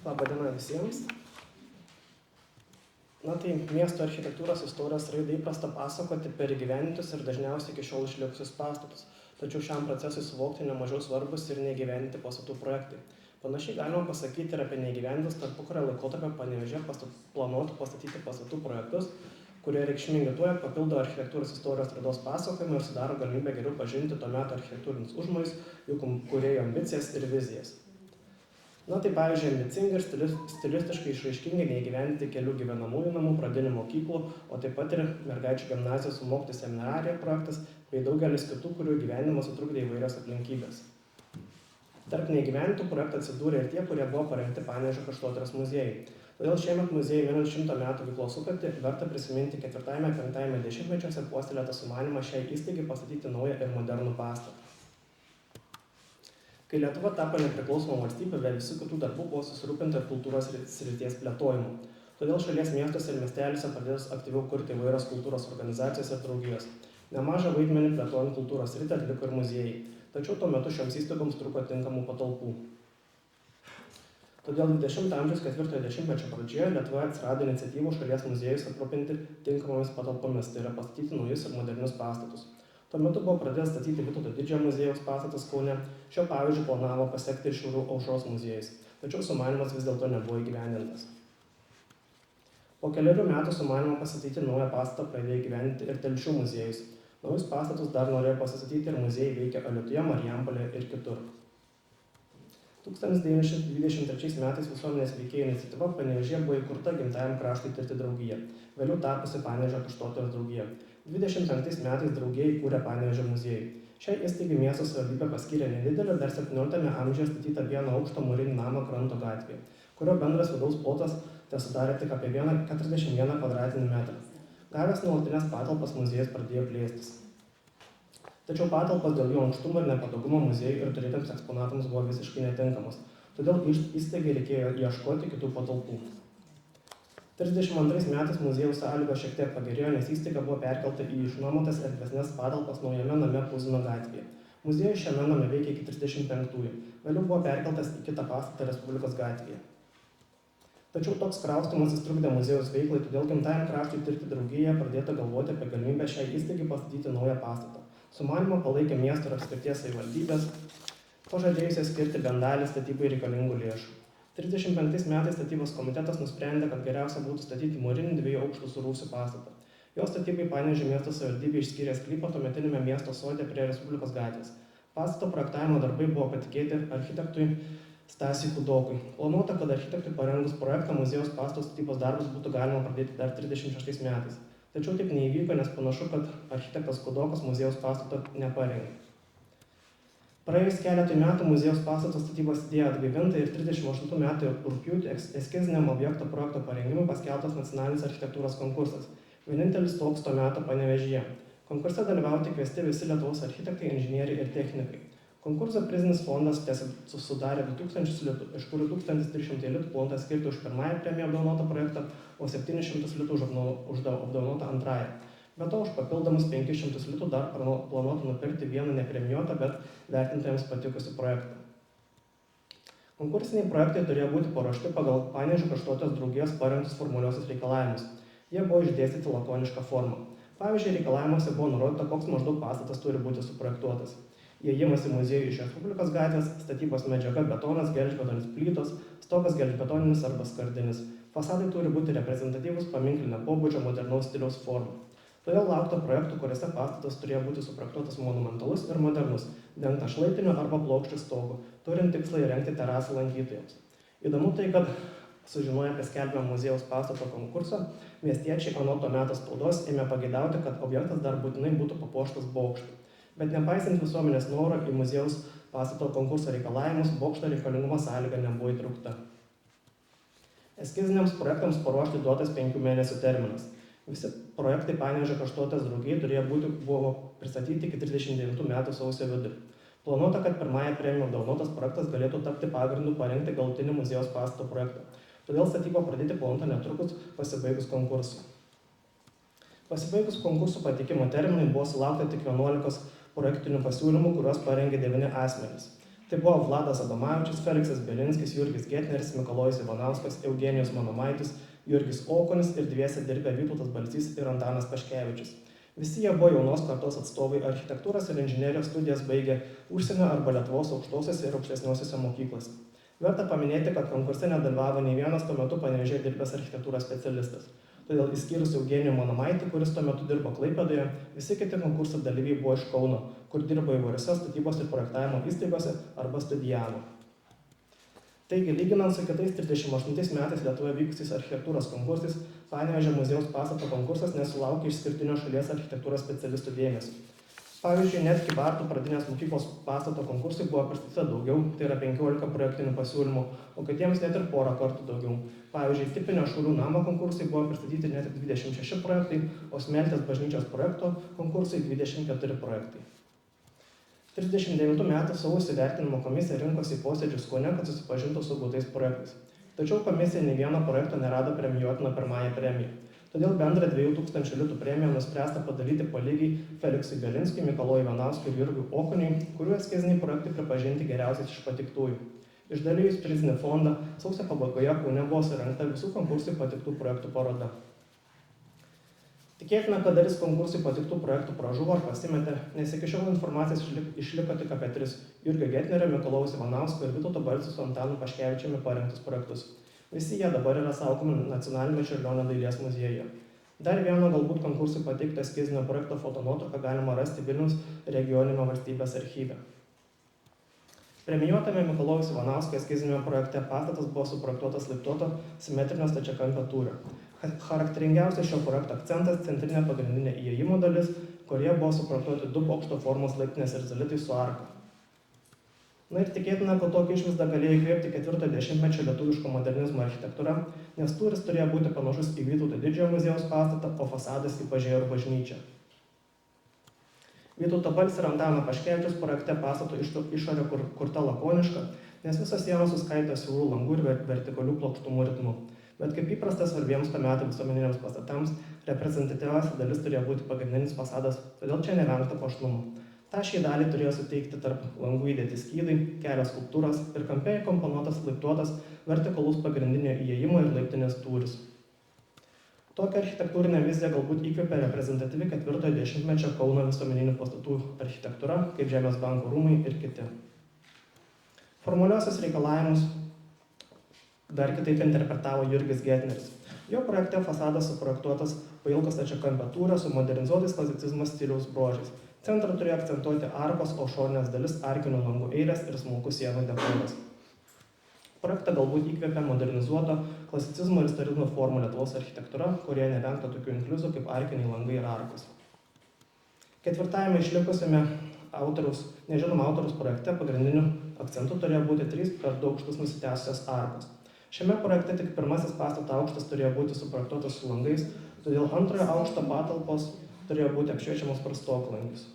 Labadiena visiems. Tai miesto architektūros istorijos raidai įprasta pasakoti per įgyvendintus ir dažniausiai iki šiol išlikusius pastatus. Tačiau šiam procesui suvokti nemažiau svarbus ir neįgyvendinti pastatų projektai. Panašiai galima pasakyti ir apie neįgyvendintus tarpukario laikotarpio Panevėžyje planuotų pastatyti pastatų projektus, kurie reikšmingai tuo papildo architektūros istorijos raidos pasakojimą ir sudaro galimybę geriau pažinti to meto architektūrinius užmojus, jų kūrėjų ambicijas ir vizijas. Tai pavyzdžiui, ambicingi ir stilistiškai išraiškingai neįgyvendinti kelių gyvenamųjų namų, pradinių mokyklų, o taip pat ir mergaičių gimnazijos su mokytojų seminarija projektas, bei daugelis kitų, kurių gyvenimas sutrukdė įvairios aplinkybės. Tarp neįgyvendintų projektų atsidūrė ir tie, kurie buvo parengti Panevėžio kraštotyros muziejai. Todėl šiemet muziejai minint 100 metų veiklos sukaktį verta prisiminti 4–5 dešimtmečiuose puoselėtą sumanymą šiai įstaigai pastatyti naują ir modernų pastatą. Kai Lietuva tapo nepriklausoma valstybė, be visų kitų darbų buvo susirūpinta ir kultūros srities plėtojimu. Todėl šalies miestuose ir miesteliuose pradėtos aktyviau kurti įvairios kultūros organizacijos ir draugijos. Nemažą vaidmenį plėtojant kultūros sritį atliko ir muziejai, tačiau tuo metu šioms įstaigoms trūko tinkamų patalpų. Todėl 20 amžiaus 4 dešimtmečio pradžioje Lietuvoje atsirado iniciatyvų šalies muziejus aprūpinti tinkamomis patalpomis, tai yra pastatyti naujus ir modernius pastatus. Tuo metu buvo pradėtas statyti Vytauto Didžiojo muziejaus pastatas Kaune. Šio pavyzdžiu planavo pasekti ir Šiaulių aušros muziejus, tačiau sumanymas vis dėlto nebuvo įgyvendintas. Po kelerių metų sumanymą pastatyti naują pastatą pradėjo įgyvendinti ir Telšių muziejus. Naujus pastatus dar norėjo pasistatyti ir muziejai veikia Alytuje, Marijampolėje ir kitur. 1923 metais visuomenės veikėjų iniciatyva Panevėžyje buvo įkurta Gimtajam kraštui tirti draugija, vėliau tapusi Panevėžio kraštotyros draugija. 25 metais draugija įkūrė Panevėžio muziejų. Šiai įstaigai miesto savivaldybė paskyrė nedidelį dar 17 amžiuje statytą vieno aukšto mūrinį namą Kranto gatvėje, kurio bendras vidaus plotas tesudarė tik apie 41 kvadratinį metrą. Gavęs nuolatinės patalpas muziejus pradėjo plėstis. Tačiau patalpos dėl jų ankštumo ir nepatogumo muziejui ir turėtiems eksponatams buvo visiškai netinkamos, todėl įstaigai reikėjo ieškoti kitų patalpų. 32 metais muziejaus sąlygos šiek tiek pagerėjo, nes įstaiga buvo perkelta į išnuomotas erdvesnes patalpas naujame name Puzino gatvėje. Muziejus šiame name veikė iki 35-ųjų, vėliau buvo perkeltas į kitą pastatą Respublikos gatvėje. Tačiau toks kraustymasis trukdė muziejaus veiklai, todėl Gimtajam kraštui tirti draugijoje pradėta galvoti apie galimybę šiai įstaigai pastatyti naują pastatą. Sumanymą palaikė miesto ir apskrities savivaldybės, pažadėjusios skirti bent dalį statybai reikalingų lėšų. 35 metais statybos komitetas nusprendė, kad geriausia būtų statyti mūrinį 2 aukštų su rūsiu pastatą. Jo statybai Panevėžio miesto savivaldybė išskyrė sklypą tuometiniame miesto sode prie Respublikos gatvės. Pastato projektavimo darbai buvo patikėti architektui Stasiui Kudokui. Planuota, kad architektui parengus projektą muziejaus pastato statybos darbus būtų galima pradėti dar 36 metais. Tačiau taip neįvyko, nes panašu, kad architektas Kudokas muziejaus pastato neparengė. Praėjus keletui metų muziejaus pastato statybos idėja atgaivinta ir 38 metų rugpjūtį eskiziniam objekto projekto parengimui paskelbtas nacionalinis architektūros konkursas, vienintelis toks to meto Panevėžyje. Konkurse dalyvauti kviesti visi Lietuvos architektai, inžinieriai ir technikai. Konkurso prizinis fondas sudarė 2000 litų, iš kurių 1300 litų planuota skirti už pirmąją premiją apdovanotą projektą, o 700 litų už apdovanotą antrąją. Be to, už papildomus 500 litų dar planuota nupirkti vieną nepremijuotą, bet vertintojams patikusių projektą. Konkursiniai projektai turėjo būti paruošti pagal Panevėžio kraštotyros draugijos parengtus formuliuosius reikalavimus. Jie buvo išdėstyti lakonišką formą. Pavyzdžiui, reikalavimuose buvo nurodyta, koks maždaug pastatas turi būti suprojektuotas. Įėjimas į muziejų iš Respublikos gatvės, statybos medžiaga betonas, gelžbetonis plytos, stogas gelžbetoninis arba skardinis. Fasadai turi būti reprezentatyvūs, paminklinio pobūdžio, modernaus stiliaus formų. Todėl laukta projektų, kuriuose pastatas turėjo būti suprojektuotas monumentalus ir modernus, dengtas šlaitiniu arba plokščiu stogu, turint tikslą įrengti terasą lankytojams. Įdomu tai, kad sužinoję apie skelbiamą muziejaus pastato konkursą, miestiečiai anot to meto spaudos ėmė pageidauti, kad objektas dar būtinai būtų papuoštas bokštu. Bet nepaisant visuomenės noro į muziejaus pastato konkurso reikalavimus, bokšto reikalingumo sąlyga nebuvo įtraukta. Eskiziniams projektams paruošti duotas 5 mėnesių terminas. Visi projektai Panevėžio kraštotyros draugijai buvo pristatyti iki 39 metų sausio vidurį. Planuota, kad pirmąją premiją apdovanotas projektas galėtų tapti pagrindu parengti galutinį muziejaus pastato projektą. Todėl statybą pradėti planuota netrukus pasibaigus konkursui. Pasibaigus konkursų pateikimo terminui buvo sulaukta tik 11 projektinių pasiūlymų, kuriuos parengė 9 asmenys. Tai buvo Vladas Adomavičius, Feliksas Belinskis, Jurgis Getneris, Mikalojus Ivanauskas, Eugenijus Monomaitis, Jurgis Okonis ir dviese dirbę Vytautas Balsys ir Antanas Paškevičius. Visi jie buvo jaunos kartos atstovai, architektūros ir inžinerijos studijas baigė užsienio arba Lietuvos aukštosiose ir aukštesniosiose mokyklose. Verta paminėti, kad konkurse nedalyvavo nei vienas tuo metu Panevėžyje dirbęs architektūros specialistas. Todėl išskyrus Eugenijų Monomaitį, kuris tuo metu dirbo Klaipėdoje, visi kiti konkurso dalyviai buvo iš Kauno, kur dirbo įvairiose statybos ir projektavimo įstaigose arba studijavo. Taigi, lyginant su kitais 38 metais Lietuvoje vykusiais architektūros konkursais, Panevėžio muziejaus pastato konkursas nesulaukė išskirtinio šalies architektūros specialistų dėmesio. Pavyzdžiui, net Kybartų pradinės mokyklos pastato konkursai buvo pristatyta daugiau, tai yra 15 projektinių pasiūlymų, o kitiems net ir porą kartų daugiau. Pavyzdžiui, tipinio Šaulių namo konkursai buvo pristatyti net 26 projektai, o Smeltės bažnyčios projekto konkursai 24 projektai. 39 metų sausį vertinimo komisija rinkosi į posėdžius Kaune, kad susipažintų su gautais projektais. Tačiau komisija nei vieno projekto nerado premijuotino pirmąją premiją. Todėl bendrą 2000 litų premiją nuspręsta padaryti po lygiai Feliksui Belinskiui, Mikalojui Ivanauskui ir Jurgiui Okoniui, kurių eskiziniai projektai pripažinti geriausiais iš patiktųjų. Išdalijus prizinį fondą, sausio pabaigoje Kaune buvo surengta visų konkursui patiktų projektų paroda. Tikėtina, kad dalis konkursui patiktų projektų pražuvo ar pasimetė, nes iki šiol informacijos išliko tik apie 3 Jurgio Getnerio, Mikalojaus Ivanausko ir Vytauto Balsio su Antanu Paškevičiumi parengtus projektus. Visi jie dabar yra saugomi Nacionalinio Čiurlionio dailės muziejuje. Dar vieno galbūt konkursui pateikto eskizinio projekto fotonuotrauką galima rasti Vilniaus regioninio valstybės archyve. Premijuotame Mikalojaus Ivanausko eskizinio projekte pastatas buvo suprojektuotas laiptuoto simetrinio stačiakampio tūrio. Charakteringiausias šio projekto akcentas centrinė pagrindinė įėjimo dalis, kurioje buvo suprojektuoti 2 bokšto formos laiptinės ir zalitai su arka. Na ir tikėtina, kad tokį išvaizdą galėjo įkvėpti 40-mečio lietuviško modernizmo architektūra, nes tūris turėjo būti panašus į Vytauto Didžiojo muziejaus pastatą, o fasadas į Pažėjų bažnyčią. Vytauto Balsio ir Antano Paškevičiaus projekte pastato išorė kurta lakoniška, nes visos sienos suskaidytos siaurų langų ir vertikalių plokštumų ritmu. Bet kaip įprasta svarbiems to meto visuomeniniams pastatams, reprezentatyviausia dalis turėjo būti pagrindinis fasadas, todėl čia nevengta puošnumo. Ta šiai dalį turėjo suteikti tarp langų įdėti skydai, kelios skulptūros ir kampe įkomponuotas laiptuotas vertikalus pagrindinio įėjimo ir laiptinės tūris. Tokią architektūrinę viziją galbūt įkvėpė reprezentatyvi 4-ojo dešimtmečio Kauno visuomeninių pastatų architektūra, kaip Žemės banko rūmai ir kiti. Formaliuosius reikalavimus dar kitaip interpretavo Jurgis Getneris. Jo projekte fasadas suprojektuotas pailgo stačiakampio tūrio su modernizuotais klasicizmo stiliaus bruožais. Centrą turėjo akcentuoti arkos, o šoninės dalis arkinių langų eilės ir smulkus sienų dekoras. Projektą galbūt įkvėpė modernizuoto klasicizmo ir istorizmo formų Lietuvos architektūra, kurie nevengta tokių inkliuzų kaip arkiniai langai ir arkos. Ketvirtajame išlikusiame nežinomo autoriaus projekte pagrindiniu akcentu turėjo būti 3 per 2 aukštus nusitęsusios arkos. Šiame projekte tik pirmasis pastato aukštas turėjo būti suprojektuotas su langais, todėl antrojo aukšto patalpos turėjo būti apšviečiamos per stoglangius.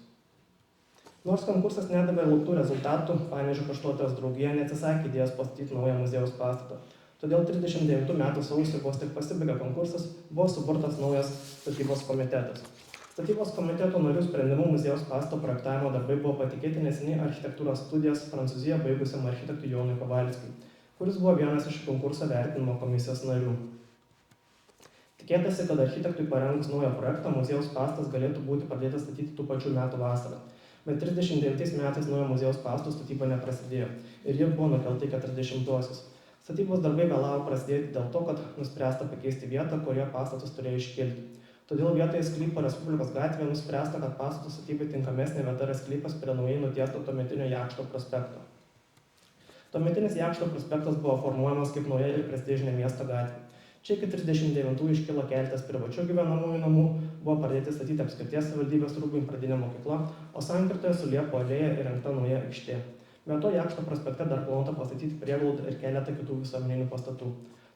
Nors konkursas nedavė lauktų rezultatų, Panevėžio kraštotyros draugija neatsisakė idėjos pastatyti naują muziejaus pastatą. Todėl 39 metų sausį vos tik pasibaigė konkursas, buvo suburtas naujas statybos komitetas. Statybos komiteto narių sprendimu muziejaus pastato projektavimo darbai buvo patikėti neseniai architektūros studijas Prancūzijoje baigusiam architektui Jonui Kovalskiui, kuris buvo vienas iš konkurso vertinimo komisijos narių. Tikėtasi, kad architektui parengus naują projektą, muziejaus pastatas galėtų būti pradėtas statyti tų pačių metų vasarą. Bet 39 metais naujo muziejaus pastato statyba neprasidėjo ir ji buvo nukelta į 40-osius. Statybos darbai vėlavo prasidėti dėl to, kad nuspręsta pakeisti vietą, kurioje pastatas turėjo iškilti. Todėl vietoje sklypo Respublikos gatvėje nuspręsta, kad pastato statybai tinkamesnė vieta yra sklypas prie naujai nutiesto tuometinio Jakšto prospekto. Tuometinis Jakšto prospektas buvo formuojamas kaip nauja ir prestižinė miesto gatvė. Čia iki 39 iškilo keletas privačių gyvenamųjų namų, buvo pradėti statyti apskrities savivaldybės rūmai pradinė mokykla, o sankirtoje su Liepų alėja įrengta nauja aikštė. Be to Jakšto prospekte dar planuota pastatyti prieglaudą ir keletą kitų visuomeninių pastatų.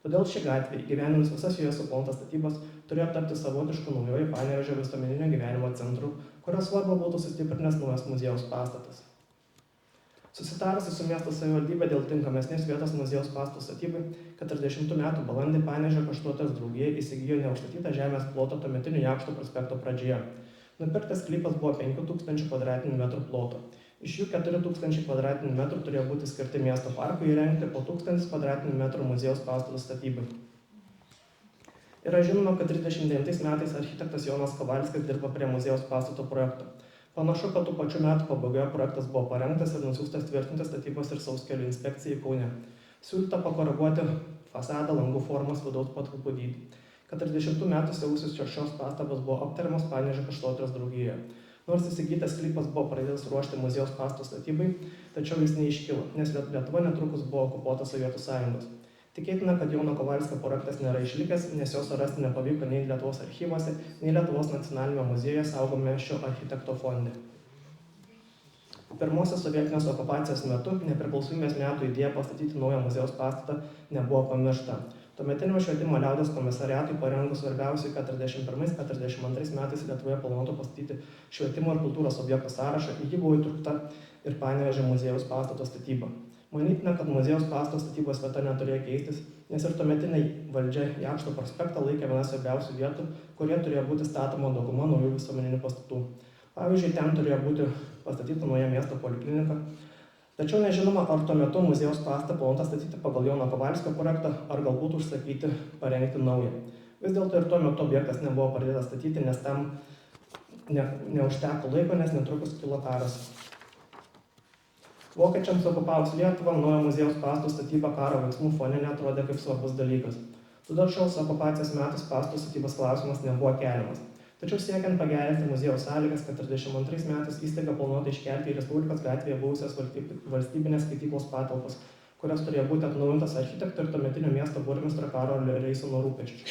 Todėl ši gatvė, įgyvendinus visas joje suplanuotas statybas, turėjo tapti savotišku naujoju Panevėžio visuomeninio gyvenimo centru, kurio svarbą būtų sustiprinęs naujas muziejaus pastatas. Susitarusi su miesto savivaldybė dėl tinkamesnės vietos muziejaus pastato statybai, 40 metų balandį Panevėžio kraštotyros draugija įsigijo neužstatytą žemės plotą tuometinio Jakšto prospekto pradžioje. Nupirktas sklypas buvo 5000 kvadratinių metrų ploto. Iš jų 4000 m² turėjo būti skirti miesto parkui įrengti, o 1000 m² muziejaus pastato statybai. Yra žinoma, kad 39 metais architektas Jonas Kovalskis dirbo prie muziejaus pastato projekto. Panašu, kad tų pačių metų pabaigoje projektas buvo parengtas ir nusiųstas tvirtinti statybos ir sauskelio inspekcijai Kaune. Siūlyta pakoreguoti fasadą, langų formas, vidaus patalpų dydį. 40 metų siausis šios pastabos buvo aptariamos Panevėžio kraštotyros draugijoje. Nors įsigytas sklypas buvo pradėtas ruošti muziejaus pastato statybai, tačiau jis neiškilo, nes Lietuva netrukus buvo okupuota Sovietų Sąjungos. Tikėtina, kad Jono Kovalskio projektas nėra išlikęs, nes jo surasti nepavyko nei Lietuvos archyvuose, nei Lietuvos nacionalinėme muziejuje saugome šio architekto fonde. Pirmosios sovietinės okupacijos metu nepriklausomybės metų idėja pastatyti naują muziejaus pastatą nebuvo pamiršta. Tuometinio švietimo liaudies komisariatui parengus svarbiausiai 41–42 metais Lietuvoje planuotų pastatyti švietimo ir kultūros objektų sąrašą, į jį buvo įtraukta ir Panevėžio muziejaus pastato statyba. Manytina, kad muziejaus pastato statybos vieta neturėjo keistis, nes ir tuometinė valdžia Jakšto prospektą laikė viena svarbiausių vietų, kurie turėjo būti statoma dauguma naujų visuomeninių pastatų. Pavyzdžiui, ten turėjo būti pastatyta nauja miesto poliklinika. Tačiau nežinoma, ar tuo metu muziejaus pastatą planuota statyti pagal Jono Kovalskio projektą, ar galbūt užsakyti parengti naują. Vis dėlto ir tuo metu objektas nebuvo pradėtas statyti, nes tam neužteko laiko, nes netrukus kilo karas. Vokiečiams okupavus Lietuvą, naujo muziejaus pastato statyba karo veiksmų fone neatrodė kaip svarbus dalykas. Todėl šios okupacijos metais pastato statybos klausimas nebuvo keliamas. Tačiau siekiant pagerinti muziejaus sąlygas, 42 metais įstaiga planuota iškelti į Respublikos gatvėje buvusias valstybinės skaityklos patalpas, kurios turėjo būti atnaujintas architekto ir tuometinio miesto burmistro Karolio Reisono rūpesčiu.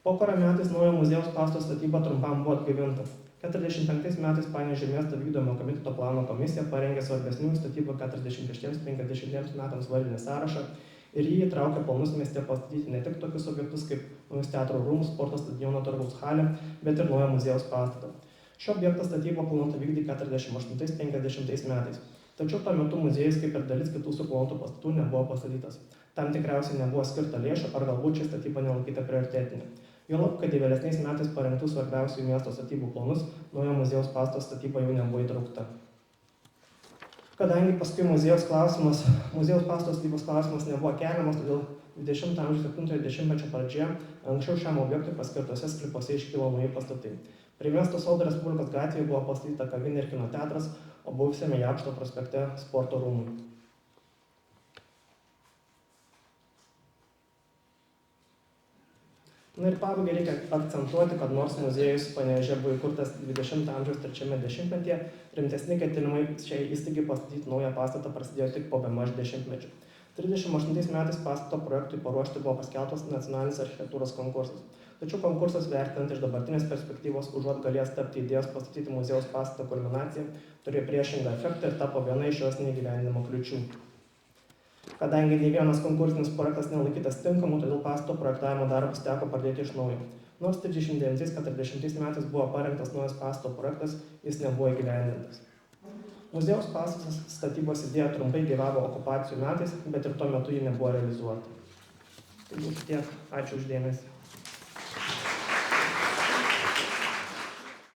Pokario metais naujo muziejaus pastato statyba trumpam buvo atgaivinta. 45 metais Panevėžio miesto vykdomo komiteto plano komisija parengė svarbesnių statybų 46–50 metams vardinį sąrašą ir jį įtraukė planus mieste pastatyti ne tik tokius objektus kaip naujus teatro rūmus, sporto stadiono turgaus halę, bet ir naują muziejaus pastatą. Šio objekto statybą planuota vykdyti 48–50 metais. Tačiau tuo metu muziejus, kaip ir dalis kitų suplanuotų pastatų, nebuvo pastatytas. Tam tikriausiai nebuvo skirta lėšų, ar galbūt ši statyba nelaikyta prioritetinė. Juolab, kad į vėlesniais metais parengtų svarbiausių miesto statybų planus, naujo muziejaus pastato statyba jau nebuvo įtraukta. Kadangi paskui muziejaus pastato statybos klausimas nebuvo keliamas, todėl 20 amžiaus 70-mečio pradžioje anksčiau šiam objektui paskirtose sklypuose iškilo nauji pastatai. Prie miesto sodo Respublikos gatvėje buvo pastatyta kavinė ir kino teatras, o buvusiame Jakšto prospekte sporto rūmai. Na ir pabaigai reikia akcentuoti, kad nors muziejus Panevėžyje buvo įkurtas 20 amžiaus 3 dešimtmetyje, rimtesni ketinimai šiai įstaigai pastatyti naują pastatą prasidėjo tik po bemaž dešimtmečių. 38 metais pastato projektui paruošti buvo paskelbtas nacionalinis architektūros konkursas. Tačiau konkursas, vertinant iš dabartinės perspektyvos, užuot galėjęs tapti idėjos pastatyti muziejaus pastato kulminaciją, turėjo priešingą efektą ir tapo viena iš jos neįgyvendinimo kliūčių. Kadangi nei vienas konkursinis projektas nelaikytas tinkamu, todėl pastato projektavimo darbus teko pradėti iš naujo. Nors 39–40 metais buvo parengtas naujas pastato projektas, jis nebuvo įgyvendintas. Muziejaus pastato statybos idėja trumpai gyvavo okupacijų metais, bet ir tuo metu ji nebuvo realizuota. Tai būtų tiek. Ačiū už dėmesį.